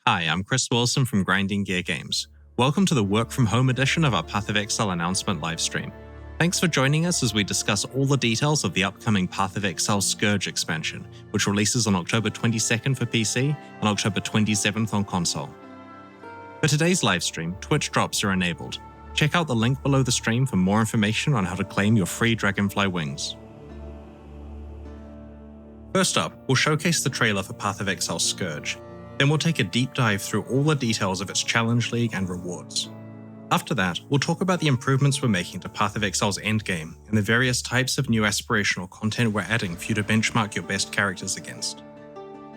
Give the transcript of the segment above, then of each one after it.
Hi, I'm Chris Wilson from Grinding Gear Games. Welcome to the Work From Home edition of our Path of Exile announcement livestream. Thanks for joining us as we discuss all the details of the upcoming Path of Exile Scourge expansion, which releases on October 22nd for PC and October 27th on console. For today's livestream, Twitch drops are enabled. Check out the link below the stream for more information on how to claim your free Dragonfly wings. First up, we'll showcase the trailer for Path of Exile Scourge. Then we'll take a deep dive through all the details of its Challenge League and rewards. After that, we'll talk about the improvements we're making to Path of Exile's endgame and the various types of new aspirational content we're adding for you to benchmark your best characters against.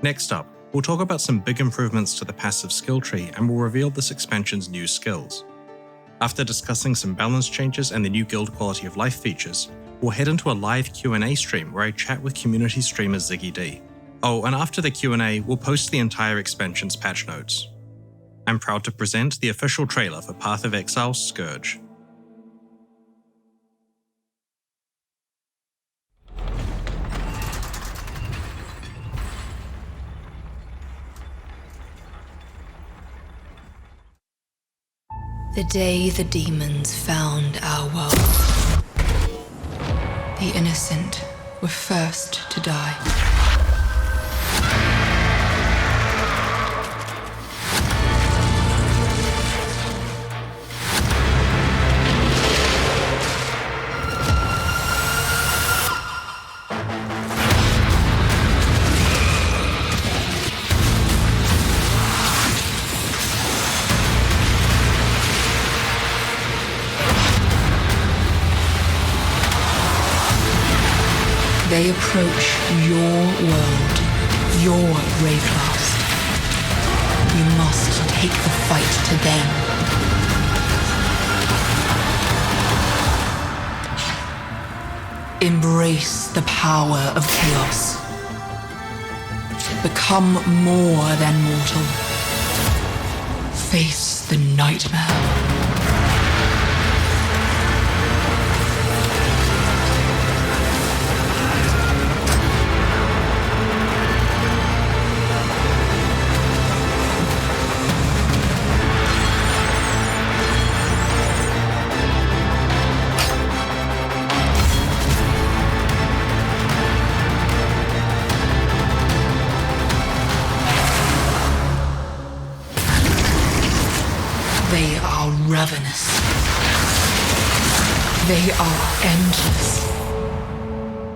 Next up, we'll talk about some big improvements to the passive skill tree and we'll reveal this expansion's new skills. After discussing some balance changes and the new guild quality of life features, we'll head into a live Q&A stream where I chat with community streamer Ziggy D. Oh, and after the Q&A, we'll post the entire expansion's patch notes. I'm proud to present the official trailer for Path of Exile Scourge. The day the demons found our world, the innocent were first to die. They approach your world, your Wraeclast. You must take the fight to them. Embrace the power of chaos. Become more than mortal. Face the nightmare. They are ravenous. They are endless.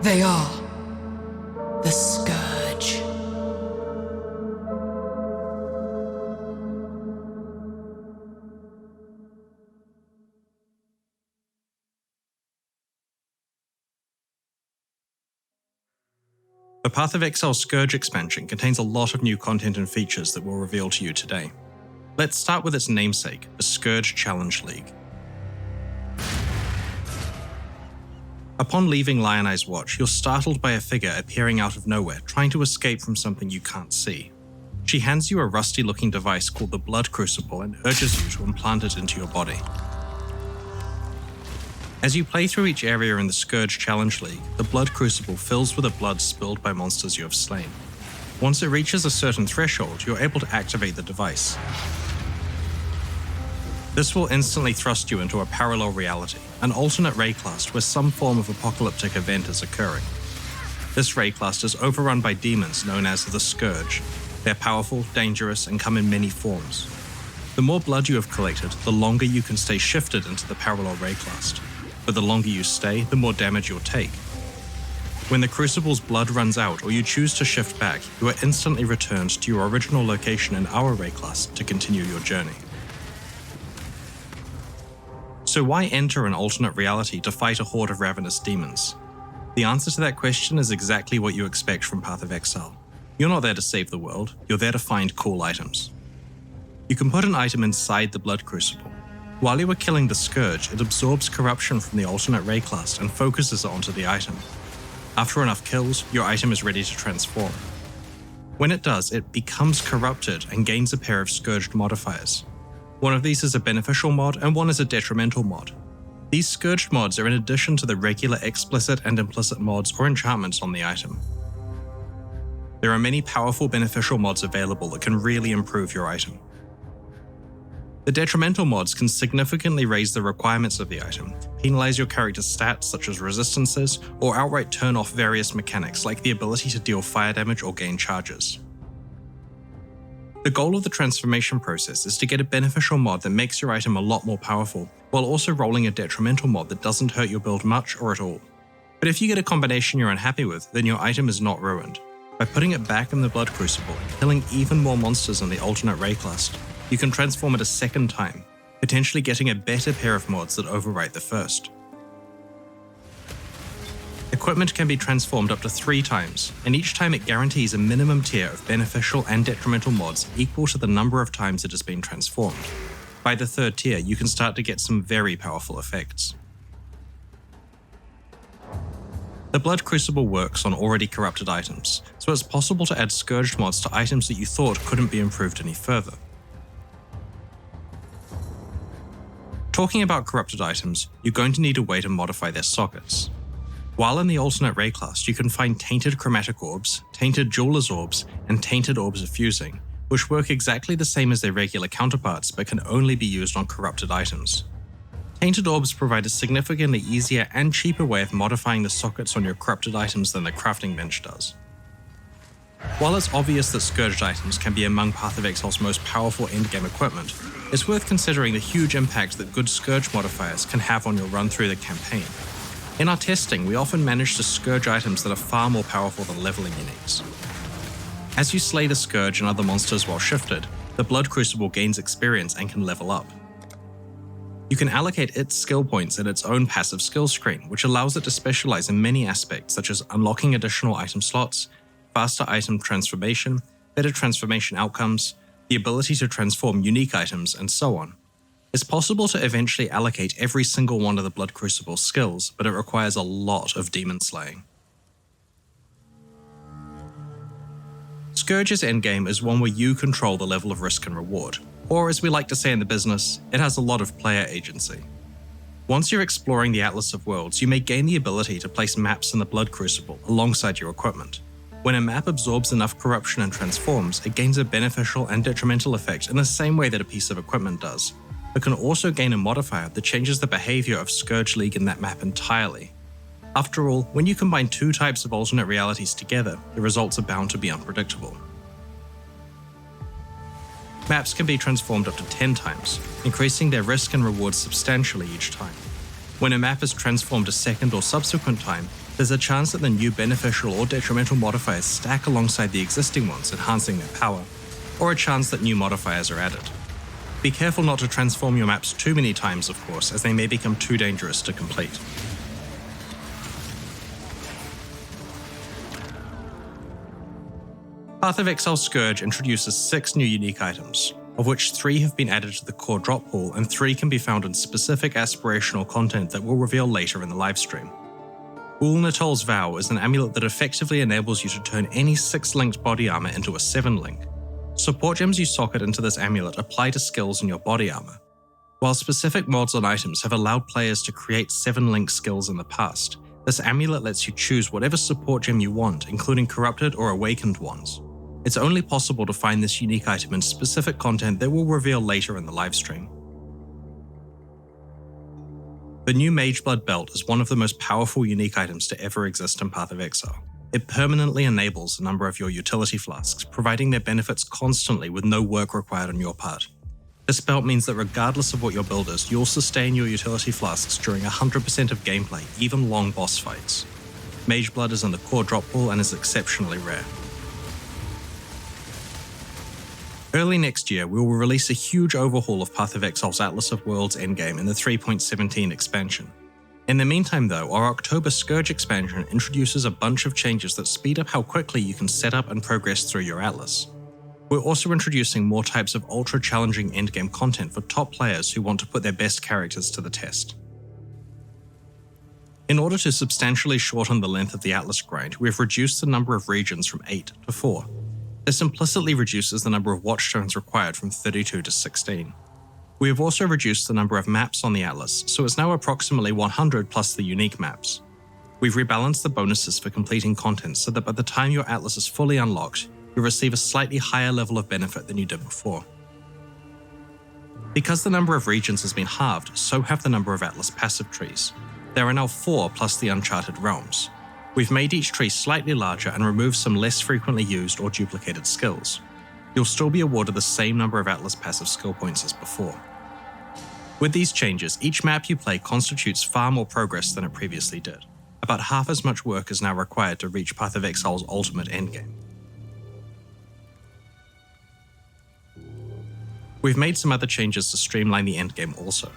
They are the Scourge. The Path of Exile Scourge expansion contains a lot of new content and features that we'll reveal to you today. Let's start with its namesake, the Scourge Challenge League. Upon leaving Lionai's Watch, you're startled by a figure appearing out of nowhere, trying to escape from something you can't see. She hands you a rusty-looking device called the Blood Crucible and urges you to implant it into your body. As you play through each area in the Scourge Challenge League, the Blood Crucible fills with the blood spilled by monsters you have slain. Once it reaches a certain threshold, you're able to activate the device. This will instantly thrust you into a parallel reality, an alternate Wraeclast where some form of apocalyptic event is occurring. This Wraeclast is overrun by demons known as the Scourge. They're powerful, dangerous, and come in many forms. The more blood you have collected, the longer you can stay shifted into the parallel Wraeclast. But the longer you stay, the more damage you'll take. When the Crucible's blood runs out or you choose to shift back, you are instantly returned to your original location in our Wraeclast to continue your journey. So why enter an alternate reality to fight a horde of ravenous demons? The answer to that question is exactly what you expect from Path of Exile. You're not there to save the world, you're there to find cool items. You can put an item inside the Blood Crucible. While you are killing the Scourge, it absorbs corruption from the alternate Wraeclast and focuses it onto the item. After enough kills, your item is ready to transform. When it does, it becomes corrupted and gains a pair of Scourged modifiers. One of these is a beneficial mod and one is a detrimental mod. These Scourged mods are in addition to the regular explicit and implicit mods or enchantments on the item. There are many powerful beneficial mods available that can really improve your item. The detrimental mods can significantly raise the requirements of the item, penalize your character's stats such as resistances, or outright turn off various mechanics like the ability to deal fire damage or gain charges. The goal of the transformation process is to get a beneficial mod that makes your item a lot more powerful, while also rolling a detrimental mod that doesn't hurt your build much or at all. But if you get a combination you're unhappy with, then your item is not ruined. By putting it back in the Blood Crucible and killing even more monsters in the alternate Rayclust, you can transform it a second time, potentially getting a better pair of mods that overwrite the first. Equipment can be transformed up to 3 times, and each time it guarantees a minimum tier of beneficial and detrimental mods equal to the number of times it has been transformed. By the 3rd tier, you can start to get some very powerful effects. The Blood Crucible works on already corrupted items, so it's possible to add Scourged mods to items that you thought couldn't be improved any further. Talking about corrupted items, you're going to need a way to modify their sockets. While in the alternate Rayclust, you can find Tainted Chromatic Orbs, Tainted Jeweler's Orbs, and Tainted Orbs of Fusing, which work exactly the same as their regular counterparts but can only be used on corrupted items. Tainted Orbs provide a significantly easier and cheaper way of modifying the sockets on your corrupted items than the crafting bench does. While it's obvious that Scourged items can be among Path of Exile's most powerful endgame equipment, it's worth considering the huge impact that good Scourge modifiers can have on your run through the campaign. In our testing, we often manage to Scourge items that are far more powerful than leveling uniques. As you slay the Scourge and other monsters while shifted, the Blood Crucible gains experience and can level up. You can allocate its skill points in its own passive skill screen, which allows it to specialize in many aspects such as unlocking additional item slots, faster item transformation, better transformation outcomes, the ability to transform unique items, and so on. It's possible to eventually allocate every single one of the Blood Crucible skills, but it requires a lot of demon slaying. Scourge's endgame is one where you control the level of risk and reward, or as we like to say in the business, it has a lot of player agency. Once you're exploring the Atlas of Worlds, you may gain the ability to place maps in the Blood Crucible alongside your equipment. When a map absorbs enough corruption and transforms, it gains a beneficial and detrimental effect in the same way that a piece of equipment does, but can also gain a modifier that changes the behavior of Scourge League in that map entirely. After all, when you combine 2 types of alternate realities together, the results are bound to be unpredictable. Maps can be transformed up to 10 times, increasing their risk and reward substantially each time. When a map is transformed a second or subsequent time, there's a chance that the new beneficial or detrimental modifiers stack alongside the existing ones, enhancing their power, or a chance that new modifiers are added. Be careful not to transform your maps too many times, of course, as they may become too dangerous to complete. Path of Exile Scourge introduces 6 new unique items, of which 3 have been added to the core drop pool and 3 can be found in specific aspirational content that we'll reveal later in the livestream. Ul-Natal's Vow is an amulet that effectively enables you to turn any 6-linked body armor into a 7-link. Support gems you socket into this amulet apply to skills in your body armor. While specific mods on items have allowed players to create 7-link skills in the past, this amulet lets you choose whatever support gem you want, including corrupted or awakened ones. It's only possible to find this unique item in specific content that we'll reveal later in the livestream. The new Mageblood belt is one of the most powerful unique items to ever exist in Path of Exile. It permanently enables a number of your utility flasks, providing their benefits constantly with no work required on your part. This belt means that regardless of what your build is, you'll sustain your utility flasks during 100% of gameplay, even long boss fights. Mageblood is in the core drop pool and is exceptionally rare. Early next year, we will release a huge overhaul of Path of Exile's Atlas of Worlds endgame in the 3.17 expansion. In the meantime though, our October Scourge expansion introduces a bunch of changes that speed up how quickly you can set up and progress through your Atlas. We're also introducing more types of ultra-challenging endgame content for top players who want to put their best characters to the test. In order to substantially shorten the length of the Atlas grind, we've reduced the number of regions from 8 to 4. This implicitly reduces the number of watchstones required from 32 to 16. We have also reduced the number of maps on the Atlas, so it's now approximately 100 plus the unique maps. We've rebalanced the bonuses for completing content so that by the time your Atlas is fully unlocked, you'll receive a slightly higher level of benefit than you did before. Because the number of regions has been halved, so have the number of Atlas passive trees. There are now 4 plus the Uncharted realms. We've made each tree slightly larger and removed some less frequently used or duplicated skills. You'll still be awarded the same number of Atlas passive skill points as before. With these changes, each map you play constitutes far more progress than it previously did. About half as much work is now required to reach Path of Exile's ultimate endgame. We've made some other changes to streamline the endgame also.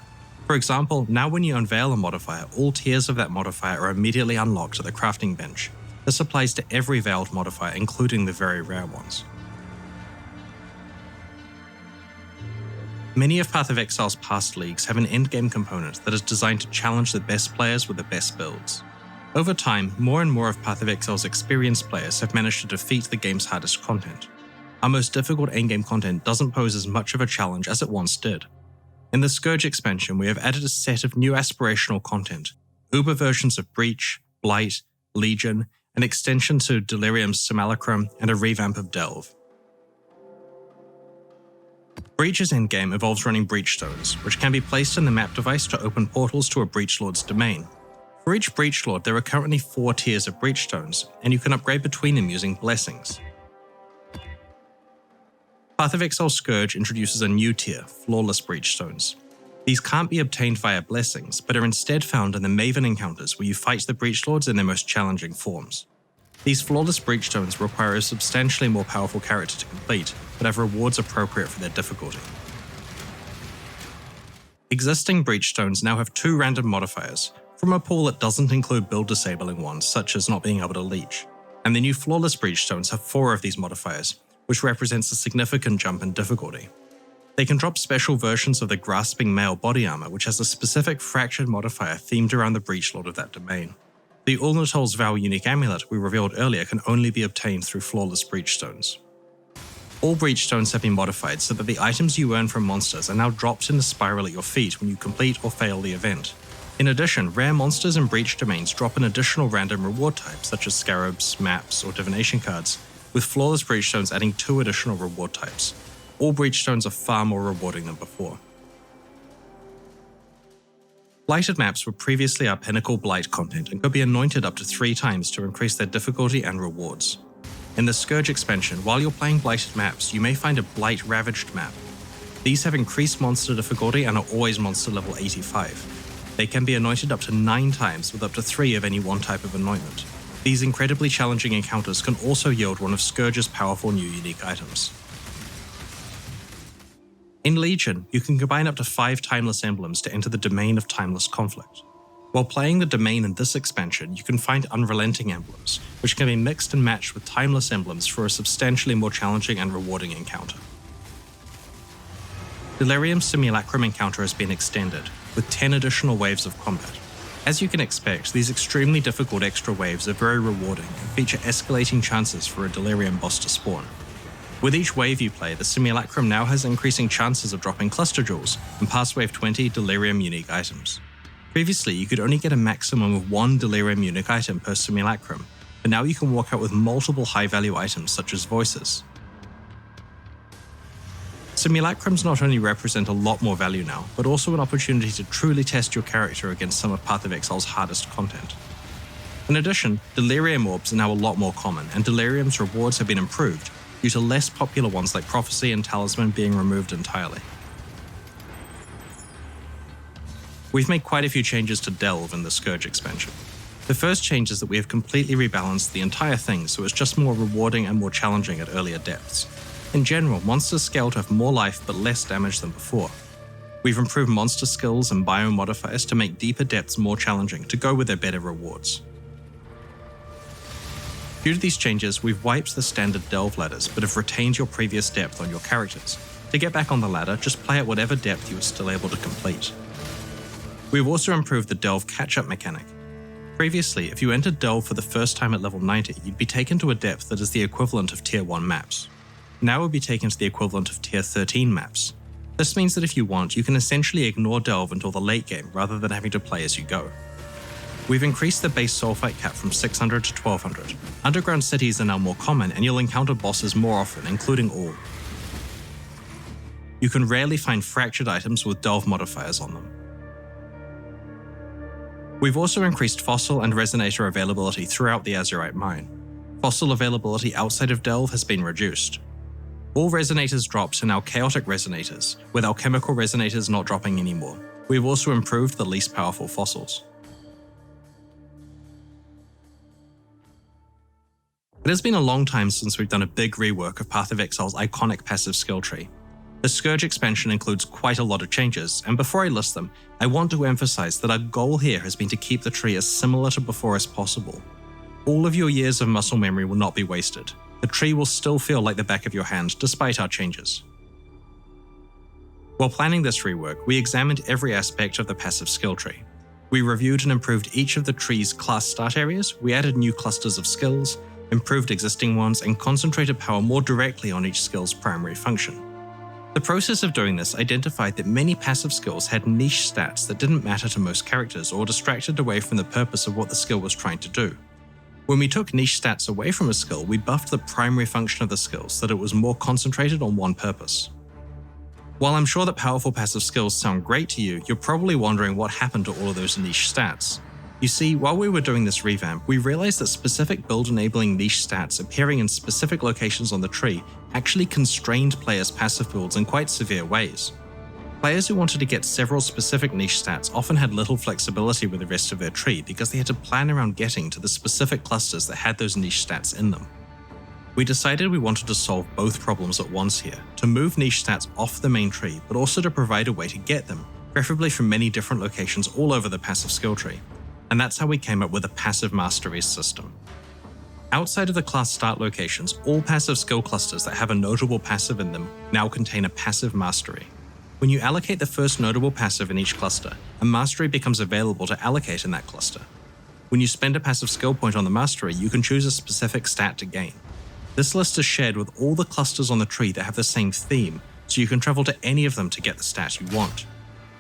For example, now when you unveil a modifier, all tiers of that modifier are immediately unlocked at the crafting bench. This applies to every veiled modifier, including the very rare ones. Many of Path of Exile's past leagues have an endgame component that is designed to challenge the best players with the best builds. Over time, more and more of Path of Exile's experienced players have managed to defeat the game's hardest content. Our most difficult endgame content doesn't pose as much of a challenge as it once did. In the Scourge expansion, we have added a set of new aspirational content, uber versions of Breach, Blight, Legion, an extension to Delirium's Simulacrum, and a revamp of Delve. Breach's endgame involves running Breach Stones, which can be placed in the map device to open portals to a Breach Lord's domain. For each Breach Lord, there are currently 4 tiers of Breach Stones, and you can upgrade between them using blessings. Path of Exile Scourge introduces a new tier, Flawless Breach Stones. These can't be obtained via blessings, but are instead found in the Maven encounters where you fight the Breach Lords in their most challenging forms. These Flawless Breach Stones require a substantially more powerful character to complete, but have rewards appropriate for their difficulty. Existing Breach Stones now have 2 random modifiers, from a pool that doesn't include build disabling ones, such as not being able to leech, and the new Flawless Breach Stones have 4 of these modifiers, which represents a significant jump in difficulty. They can drop special versions of the Grasping Male body armor, which has a specific fractured modifier themed around the Breach Lord of that domain. The Ulnatol's Vow unique amulet we revealed earlier can only be obtained through Flawless Breach Stones. All Breach Stones have been modified so that the items you earn from monsters are now dropped in a spiral at your feet when you complete or fail the event. In addition, rare monsters and Breach domains drop an additional random reward type, such as Scarabs, Maps, or Divination cards, with Flawless Breach Stones adding 2 additional reward types. All Breach Stones are far more rewarding than before. Blighted maps were previously our pinnacle Blight content and could be anointed up to 3 times to increase their difficulty and rewards. In the Scourge expansion, while you're playing Blighted maps, you may find a Blight Ravaged map. These have increased monster difficulty and are always monster level 85. They can be anointed up to 9 times with up to 3 of any one type of anointment. These incredibly challenging encounters can also yield one of Scourge's powerful new unique items. In Legion, you can combine up to 5 timeless emblems to enter the domain of timeless conflict. While playing the domain in this expansion, you can find unrelenting emblems, which can be mixed and matched with timeless emblems for a substantially more challenging and rewarding encounter. Delirium's Simulacrum encounter has been extended, with 10 additional waves of combat. As you can expect, these extremely difficult extra waves are very rewarding and feature escalating chances for a Delirium boss to spawn. With each wave you play, the Simulacrum now has increasing chances of dropping Cluster Jewels and past Wave 20 Delirium unique items. Previously, you could only get a maximum of 1 Delirium unique item per Simulacrum, but now you can walk out with multiple high-value items such as Voices. Simulacrums not only represent a lot more value now, but also an opportunity to truly test your character against some of Path of Exile's hardest content. In addition, Delirium Orbs are now a lot more common, and Delirium's rewards have been improved, due to less popular ones like Prophecy and Talisman being removed entirely. We've made quite a few changes to Delve in the Scourge expansion. The first change is that we have completely rebalanced the entire thing so it's just more rewarding and more challenging at earlier depths. In general, monsters scale to have more life but less damage than before. We've improved monster skills and bio modifiers to make deeper depths more challenging to go with their better rewards. Due to these changes, we've wiped the standard Delve ladders but have retained your previous depth on your characters. To get back on the ladder, just play at whatever depth you are still able to complete. We've also improved the Delve catch-up mechanic. Previously, if you entered Delve for the first time at level 90, you'd be taken to a depth that is the equivalent of Tier 1 maps. Now we'll be taken to the equivalent of Tier 13 maps. This means that if you want, you can essentially ignore Delve until the late game rather than having to play as you go. We've increased the base soul fight cap from 600 to 1200. Underground cities are now more common, and you'll encounter bosses more often, including all. You can rarely find fractured items with delve modifiers on them. We've also increased fossil and resonator availability throughout the Azurite mine. Fossil availability outside of delve has been reduced. All resonators drops are now chaotic resonators, with alchemical resonators not dropping anymore. We've also improved the least powerful fossils. It has been a long time since we've done a big rework of Path of Exile's iconic passive skill tree. The Scourge expansion includes quite a lot of changes, and before I list them, I want to emphasize that our goal here has been to keep the tree as similar to before as possible. All of your years of muscle memory will not be wasted. The tree will still feel like the back of your hand despite our changes. While planning this rework, we examined every aspect of the passive skill tree. We reviewed and improved each of the tree's class start areas, we added new clusters of skills, improved existing ones, and concentrated power more directly on each skill's primary function. The process of doing this identified that many passive skills had niche stats that didn't matter to most characters or distracted away from the purpose of what the skill was trying to do. When we took niche stats away from a skill, we buffed the primary function of the skill so that it was more concentrated on one purpose. While I'm sure that powerful passive skills sound great to you, you're probably wondering what happened to all of those niche stats. You see, while we were doing this revamp, we realized that specific build-enabling niche stats appearing in specific locations on the tree actually constrained players' passive builds in quite severe ways. Players who wanted to get several specific niche stats often had little flexibility with the rest of their tree because they had to plan around getting to the specific clusters that had those niche stats in them. We decided we wanted to solve both problems at once here, to move niche stats off the main tree, but also to provide a way to get them, preferably from many different locations all over the passive skill tree. And that's how we came up with a passive masteries system. Outside of the class start locations, all passive skill clusters that have a notable passive in them now contain a passive mastery. When you allocate the first notable passive in each cluster, a mastery becomes available to allocate in that cluster. When you spend a passive skill point on the mastery, you can choose a specific stat to gain. This list is shared with all the clusters on the tree that have the same theme, so you can travel to any of them to get the stat you want.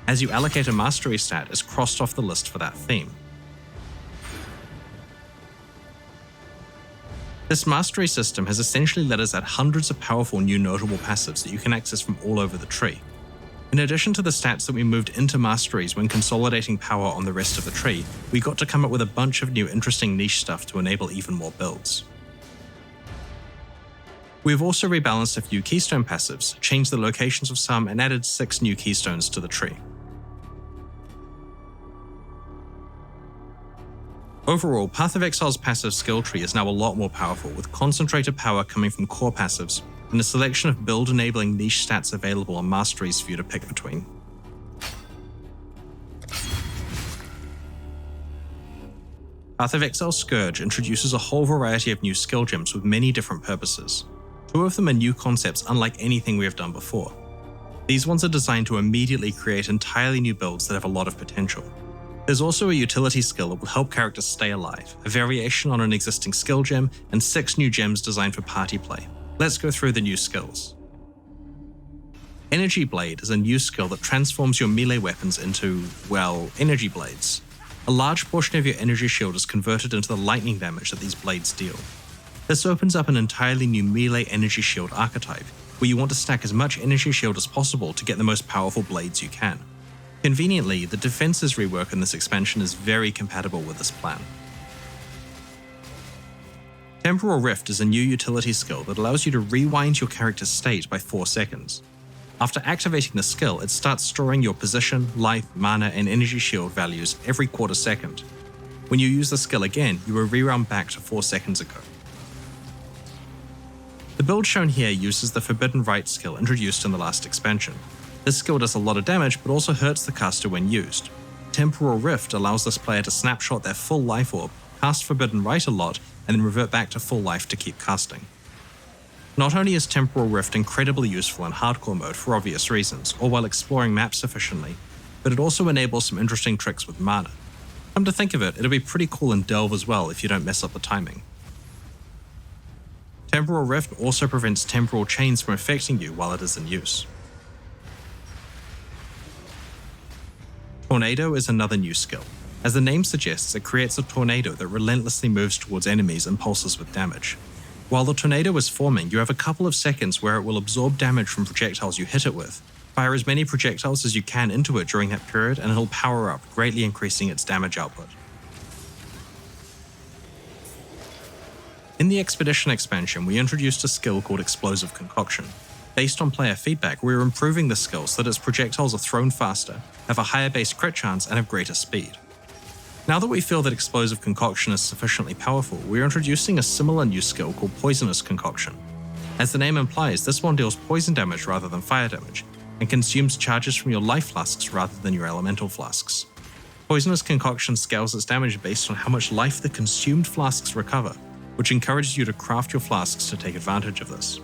As you allocate a mastery stat, it's crossed off the list for that theme. This mastery system has essentially let us add hundreds of powerful new notable passives that you can access from all over the tree. In addition to the stats that we moved into masteries when consolidating power on the rest of the tree, we got to come up with a bunch of new interesting niche stuff to enable even more builds. We've also rebalanced a few keystone passives, changed the locations of some, and added 6 new keystones to the tree. Overall, Path of Exile's passive skill tree is now a lot more powerful, with concentrated power coming from core passives, and a selection of build-enabling niche stats available on masteries for you to pick between. Path of Exile Scourge introduces a whole variety of new skill gems with many different purposes. 2 of them are new concepts unlike anything we have done before. These ones are designed to immediately create entirely new builds that have a lot of potential. There's also a utility skill that will help characters stay alive, a variation on an existing skill gem, and 6 new gems designed for party play. Let's go through the new skills. Energy Blade is a new skill that transforms your melee weapons into, well, energy blades. A large portion of your energy shield is converted into the lightning damage that these blades deal. This opens up an entirely new melee energy shield archetype, where you want to stack as much energy shield as possible to get the most powerful blades you can. Conveniently, the defenses rework in this expansion is very compatible with this plan. Temporal Rift is a new utility skill that allows you to rewind your character's state by 4 seconds. After activating the skill, it starts storing your position, life, mana, and energy shield values every quarter second. When you use the skill again, you will reround back to 4 seconds ago. The build shown here uses the Forbidden Rite skill introduced in the last expansion. This skill does a lot of damage, but also hurts the caster when used. Temporal Rift allows this player to snapshot their full life orb, cast Forbidden Rite a lot, and then revert back to full life to keep casting. Not only is Temporal Rift incredibly useful in hardcore mode for obvious reasons, or while exploring maps efficiently, but it also enables some interesting tricks with mana. Come to think of it, it'll be pretty cool in Delve as well if you don't mess up the timing. Temporal Rift also prevents temporal chains from affecting you while it is in use. Tornado is another new skill. As the name suggests, it creates a tornado that relentlessly moves towards enemies and pulses with damage. While the tornado is forming, you have a couple of seconds where it will absorb damage from projectiles you hit it with. Fire as many projectiles as you can into it during that period and it'll power up, greatly increasing its damage output. In the Expedition expansion, we introduced a skill called Explosive Concoction. Based on player feedback, we are improving the skill so that its projectiles are thrown faster, have a higher base crit chance, and have greater speed. Now that we feel that Explosive Concoction is sufficiently powerful, we are introducing a similar new skill called Poisonous Concoction. As the name implies, this one deals poison damage rather than fire damage, and consumes charges from your life flasks rather than your elemental flasks. Poisonous Concoction scales its damage based on how much life the consumed flasks recover, which encourages you to craft your flasks to take advantage of this.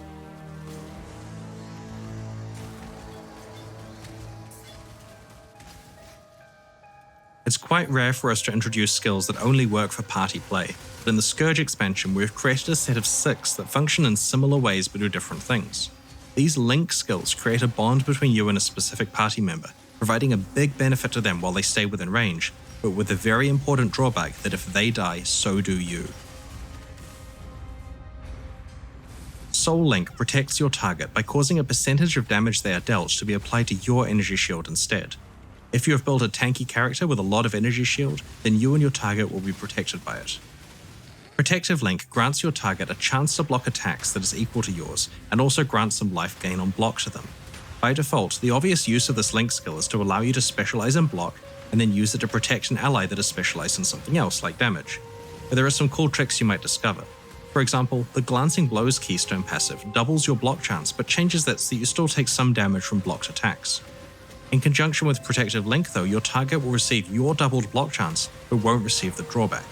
It's quite rare for us to introduce skills that only work for party play, but in the Scourge expansion we've created a set of 6 that function in similar ways but do different things. These link skills create a bond between you and a specific party member, providing a big benefit to them while they stay within range, but with the very important drawback that if they die, so do you. Soul Link protects your target by causing a percentage of damage they are dealt to be applied to your energy shield instead. If you have built a tanky character with a lot of energy shield, then you and your target will be protected by it. Protective Link grants your target a chance to block attacks that is equal to yours, and also grants some life gain on block to them. By default, the obvious use of this Link skill is to allow you to specialize in block, and then use it to protect an ally that is specialized in something else, like damage. But there are some cool tricks you might discover. For example, the Glancing Blows keystone passive doubles your block chance, but changes that so that you still take some damage from blocked attacks. In conjunction with Protective Link though, your target will receive your doubled block chance, but won't receive the drawback.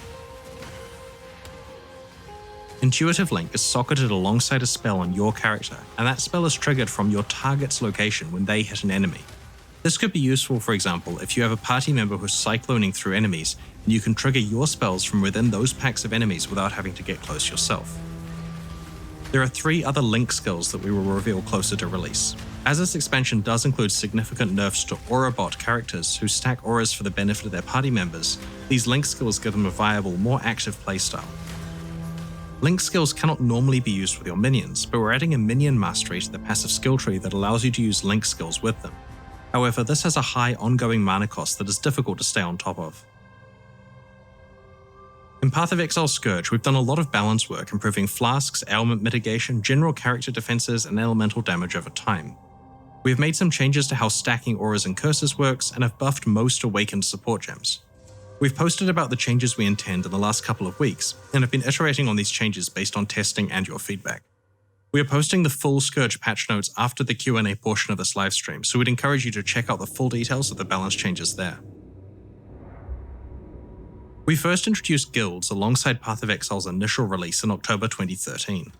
Intuitive Link is socketed alongside a spell on your character, and that spell is triggered from your target's location when they hit an enemy. This could be useful, for example, if you have a party member who's cycloning through enemies, and you can trigger your spells from within those packs of enemies without having to get close yourself. There are 3 other Link skills that we will reveal closer to release. As this expansion does include significant nerfs to Aura bot characters who stack auras for the benefit of their party members, these Link skills give them a viable, more active playstyle. Link skills cannot normally be used with your minions, but we're adding a minion mastery to the passive skill tree that allows you to use Link skills with them. However, this has a high ongoing mana cost that is difficult to stay on top of. In Path of Exile Scourge, we've done a lot of balance work improving flasks, ailment mitigation, general character defenses, and elemental damage over time. We have made some changes to how stacking auras and curses works, and have buffed most awakened support gems. We've posted about the changes we intend in the last couple of weeks, and have been iterating on these changes based on testing and your feedback. We are posting the full Scourge patch notes after the Q&A portion of this livestream, so we'd encourage you to check out the full details of the balance changes there. We first introduced guilds alongside Path of Exile's initial release in October 2013.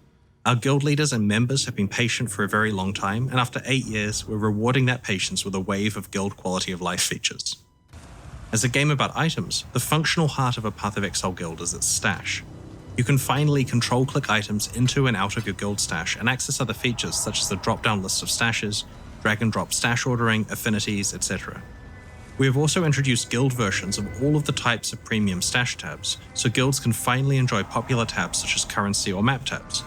Our guild leaders and members have been patient for a very long time, and after 8 years, we're rewarding that patience with a wave of guild quality of life features. As a game about items, the functional heart of a Path of Exile guild is its stash. You can finally control-click items into and out of your guild stash and access other features such as the drop-down list of stashes, drag-and-drop stash ordering, affinities, etc. We have also introduced guild versions of all of the types of premium stash tabs, so guilds can finally enjoy popular tabs such as currency or map tabs.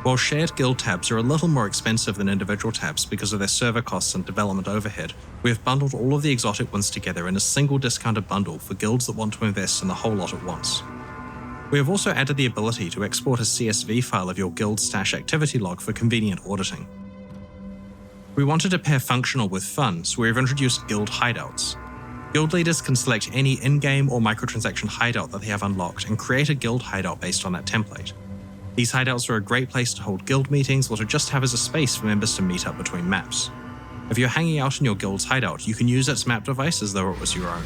While shared guild tabs are a little more expensive than individual tabs because of their server costs and development overhead, we have bundled all of the exotic ones together in a single discounted bundle for guilds that want to invest in the whole lot at once. We have also added the ability to export a CSV file of your guild stash activity log for convenient auditing. We wanted to pair functional with fun, so we have introduced guild hideouts. Guild leaders can select any in-game or microtransaction hideout that they have unlocked and create a guild hideout based on that template. These hideouts are a great place to hold guild meetings or to just have as a space for members to meet up between maps. If you're hanging out in your guild's hideout, you can use its map device as though it was your own.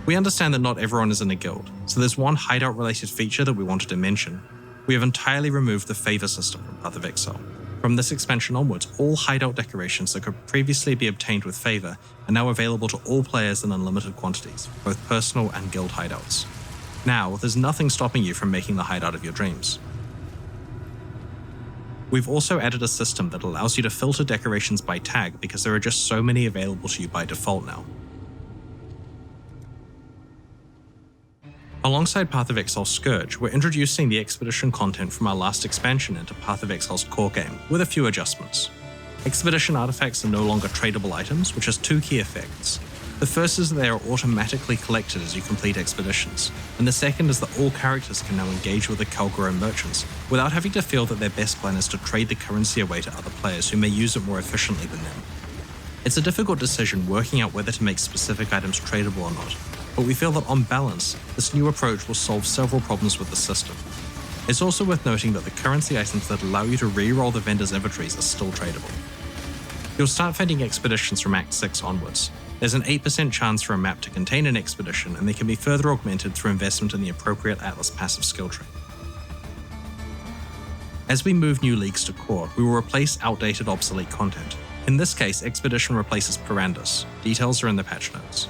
We understand that not everyone is in a guild, so there's one hideout-related feature that we wanted to mention. We have entirely removed the favor system from Path of Exile. From this expansion onwards, all hideout decorations that could previously be obtained with favor are now available to all players in unlimited quantities, both personal and guild hideouts. Now, there's nothing stopping you from making the hideout of your dreams. We've also added a system that allows you to filter decorations by tag because there are just so many available to you by default now. Alongside Path of Exile Scourge, we're introducing the Expedition content from our last expansion into Path of Exile's core game, with a few adjustments. Expedition artifacts are no longer tradable items, which has two key effects. The first is that they are automatically collected as you complete expeditions, and the second is that all characters can now engage with the Calgaro merchants without having to feel that their best plan is to trade the currency away to other players who may use it more efficiently than them. It's a difficult decision working out whether to make specific items tradable or not, but we feel that on balance, this new approach will solve several problems with the system. It's also worth noting that the currency items that allow you to re-roll the vendor's inventories are still tradable. You'll start finding expeditions from Act 6 onwards. There's an 8% chance for a map to contain an expedition, and they can be further augmented through investment in the appropriate Atlas passive skill tree. As we move new leagues to core, we will replace outdated obsolete content. In this case, Expedition replaces Perandus. Details are in the patch notes.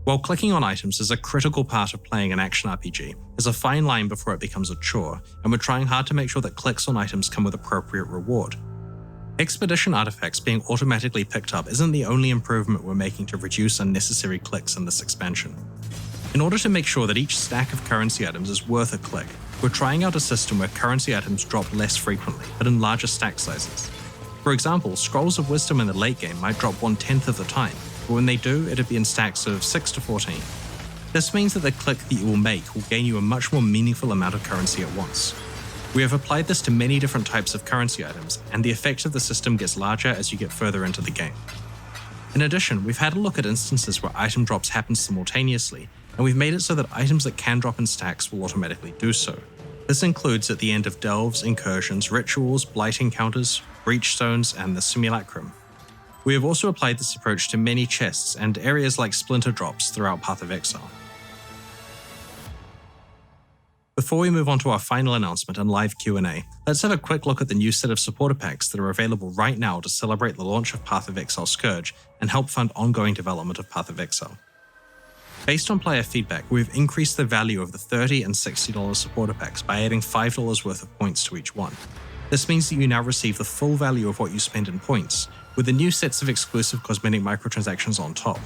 While clicking on items is a critical part of playing an action RPG, there's a fine line before it becomes a chore, and we're trying hard to make sure that clicks on items come with appropriate reward. Expedition artifacts being automatically picked up isn't the only improvement we're making to reduce unnecessary clicks in this expansion. In order to make sure that each stack of currency items is worth a click, we're trying out a system where currency items drop less frequently, but in larger stack sizes. For example, Scrolls of Wisdom in the late game might drop 1/10 of the time, but when they do, it'd be in stacks of 6 to 14. This means that the click that you will make will gain you a much more meaningful amount of currency at once. We have applied this to many different types of currency items, and the effect of the system gets larger as you get further into the game. In addition, we've had a look at instances where item drops happen simultaneously, and we've made it so that items that can drop in stacks will automatically do so. This includes at the end of delves, incursions, rituals, blight encounters, breachstones, and the simulacrum. We have also applied this approach to many chests and areas like splinter drops throughout Path of Exile. Before we move on to our final announcement and live Q&A, let's have a quick look at the new set of supporter packs that are available right now to celebrate the launch of Path of Exile Scourge and help fund ongoing development of Path of Exile. Based on player feedback, we've increased the value of the $30 and $60 supporter packs by adding $5 worth of points to each one. This means that you now receive the full value of what you spend in points, with the new sets of exclusive cosmetic microtransactions on top.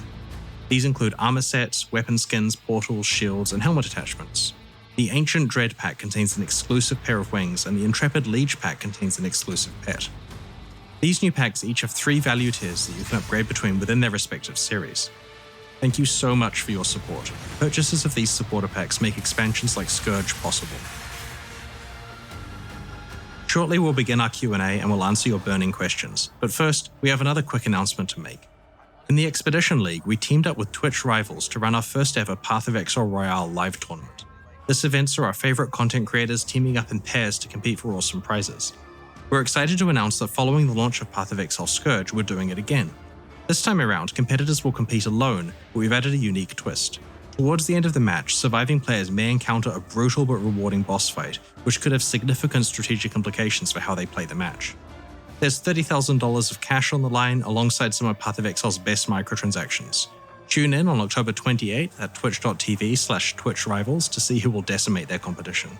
These include armor sets, weapon skins, portals, shields, and helmet attachments. The Ancient Dread pack contains an exclusive pair of wings, and the Intrepid Liege pack contains an exclusive pet. These new packs each have 3 value tiers that you can upgrade between within their respective series. Thank you so much for your support. Purchases of these supporter packs make expansions like Scourge possible. Shortly we'll begin our Q&A and we'll answer your burning questions, but first, we have another quick announcement to make. In the Expedition League, we teamed up with Twitch rivals to run our first ever Path of Exile Royale live tournament. This event saw our favourite content creators teaming up in pairs to compete for awesome prizes. We're excited to announce that following the launch of Path of Exile Scourge, we're doing it again. This time around, competitors will compete alone, but we've added a unique twist. Towards the end of the match, surviving players may encounter a brutal but rewarding boss fight, which could have significant strategic implications for how they play the match. There's $30,000 of cash on the line alongside some of Path of Exile's best microtransactions. Tune in on October 28th at twitch.tv/twitchrivals to see who will decimate their competition.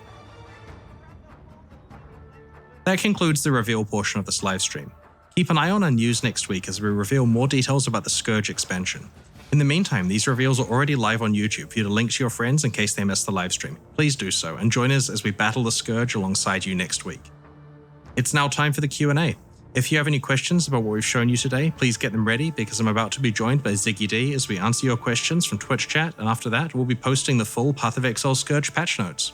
That concludes the reveal portion of this livestream. Keep an eye on our news next week as we reveal more details about the Scourge expansion. In the meantime, these reveals are already live on YouTube for you to link to your friends in case they missed the livestream. Please do so, and join us as we battle the Scourge alongside you next week. It's now time for the Q&A. If you have any questions about what we've shown you today, please get them ready because I'm about to be joined by Ziggy D as we answer your questions from Twitch chat, and after that, we'll be posting the full Path of Exile Scourge patch notes.